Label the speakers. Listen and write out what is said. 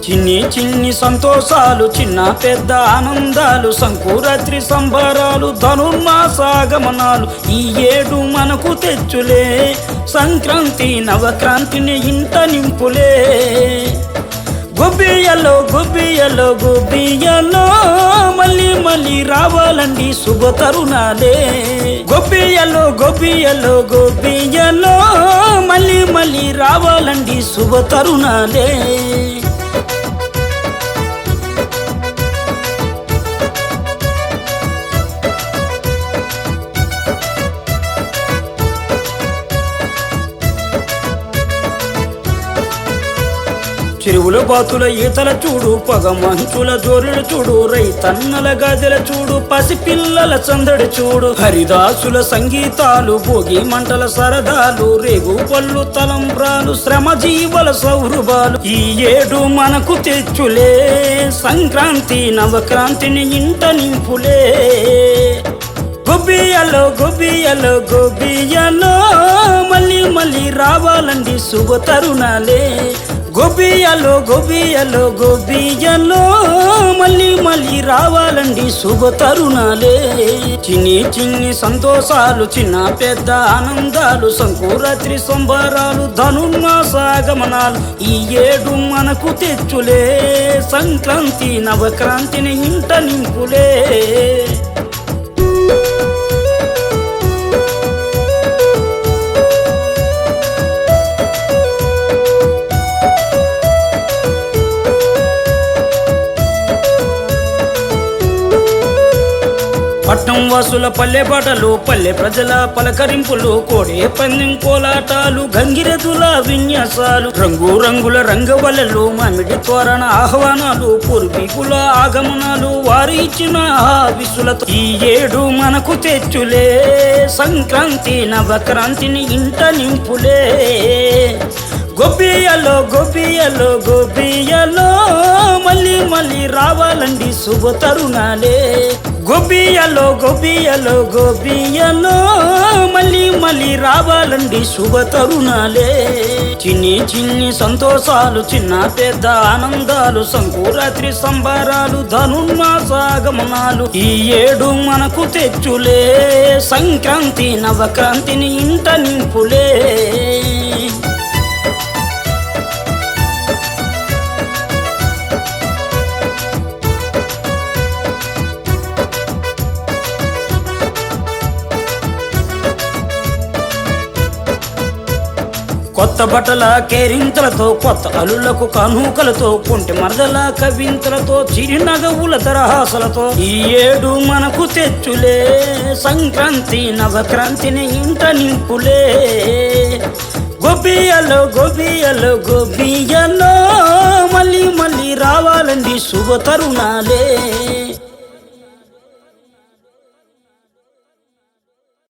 Speaker 1: చిన్ని చిన్ని సంతోషాలు చిన్న పెద్ద ఆనందాలు సంకురాత్రి సంబరాలు ధనుర్మాసాగమనాలు ఈ ఏడు మనకు తెచ్చులే సంక్రాంతి నవక్రాంతిని ఇంట నింపులే గొబ్బియ్యలో గొబ్బియ్యలో గొబ్బియ్యలో మళ్ళీ మళ్ళీ రావాలండి శుభ తరుణాలే గొబ్బియ్యలో గొబ్బియ్యలో గొబ్బియ్యలో మళ్ళీ మళ్ళీ రావాలండి శుభ తరుణాలే చెరువుల బాతుల ఈతల చూడు పొగ మంచుల జోరులు చూడు రైతన్నల గదెల చూడు పసిపిల్లల సందడి చూడు హరిదాసుల సంగీతాలు భోగి మంటల సరదాలు రేగు పళ్ళు తలంబ్రాలు శ్రమజీవుల సౌరభాలు ఈ ఏడు మనకు తెచ్చులే సంక్రాంతి నవక్రాంతిని ఇంట నింపులే గొబ్బియ్యలో గొబ్బియ్యలో గొబ్బియ్యలో మళ్ళీ మళ్ళీ రావాలండి శుభ తరుణాలే గొబ్బియ్యలో గొబ్బియ్యలో గొబ్బియ్యలో మళ్ళీ మళ్ళీ రావాలండి శుభ తరుణాలే చిన్ని చిన్ని సంతోషాలు చిన్న పెద్ద ఆనందాలు సంకురాత్రి సంబరాలు ధనుర్మాసాగమనాలు ఈ ఏడు మనకు తెచ్చులే సంక్రాంతి నవక్రాంతిని ఇంట నింపులే పట్నం వాసుల పల్లె పాటలు పల్లె ప్రజల పలకరింపులు కోడే పందెం కోలాటాలు గంగిరెద్దుల విన్యాసాలు రంగు రంగుల రంగవల్లలు మామిడి తోరణ ఆహ్వానాలు పూర్వీకుల ఆగమనాలు వారు ఇచ్చిన ఆవిసులతో ఈ ఏడు మనకు తెచ్చులే సంక్రాంతి నవక్రాంతిని ఇంట నింపులే గొబ్బియ్యలో గొబ్బియ్యలో గొబ్బియ్యలో మళ్ళీ మళ్ళీ రావాలండి శుభ తరుణాలే గొబ్బియ్యలో గొబ్బియ్యలో గొబ్బియ్యలో మళ్ళీ మళ్ళీ రావాలండి శుభ తరుణాలే చిన్ని చిన్ని సంతోషాలు చిన్న పెద్ద ఆనందాలు సంకురాత్రి సంబరాలు ధనుర్మాసాగమనాలు ఈ ఏడు మనకు తెచ్చులే సంక్రాంతి నవక్రాంతిని ఇంట నింపులే కొత్త బట్టల కేరింతలతో కొత్త అల్లులకు కానుకలతో కుంటి మరదల కవింతలతో చిరునగవుల దరహాసలతో ఈ ఏడు మనకు తెచ్చులే సంక్రాంతి నవక్రాంతిని ఇంట నింపులే గొబ్బియ్యలో గొబ్బియ్యలో గొబ్బియ్యలో మళ్ళీ మళ్ళీ రావాలండి శుభ తరుణాలే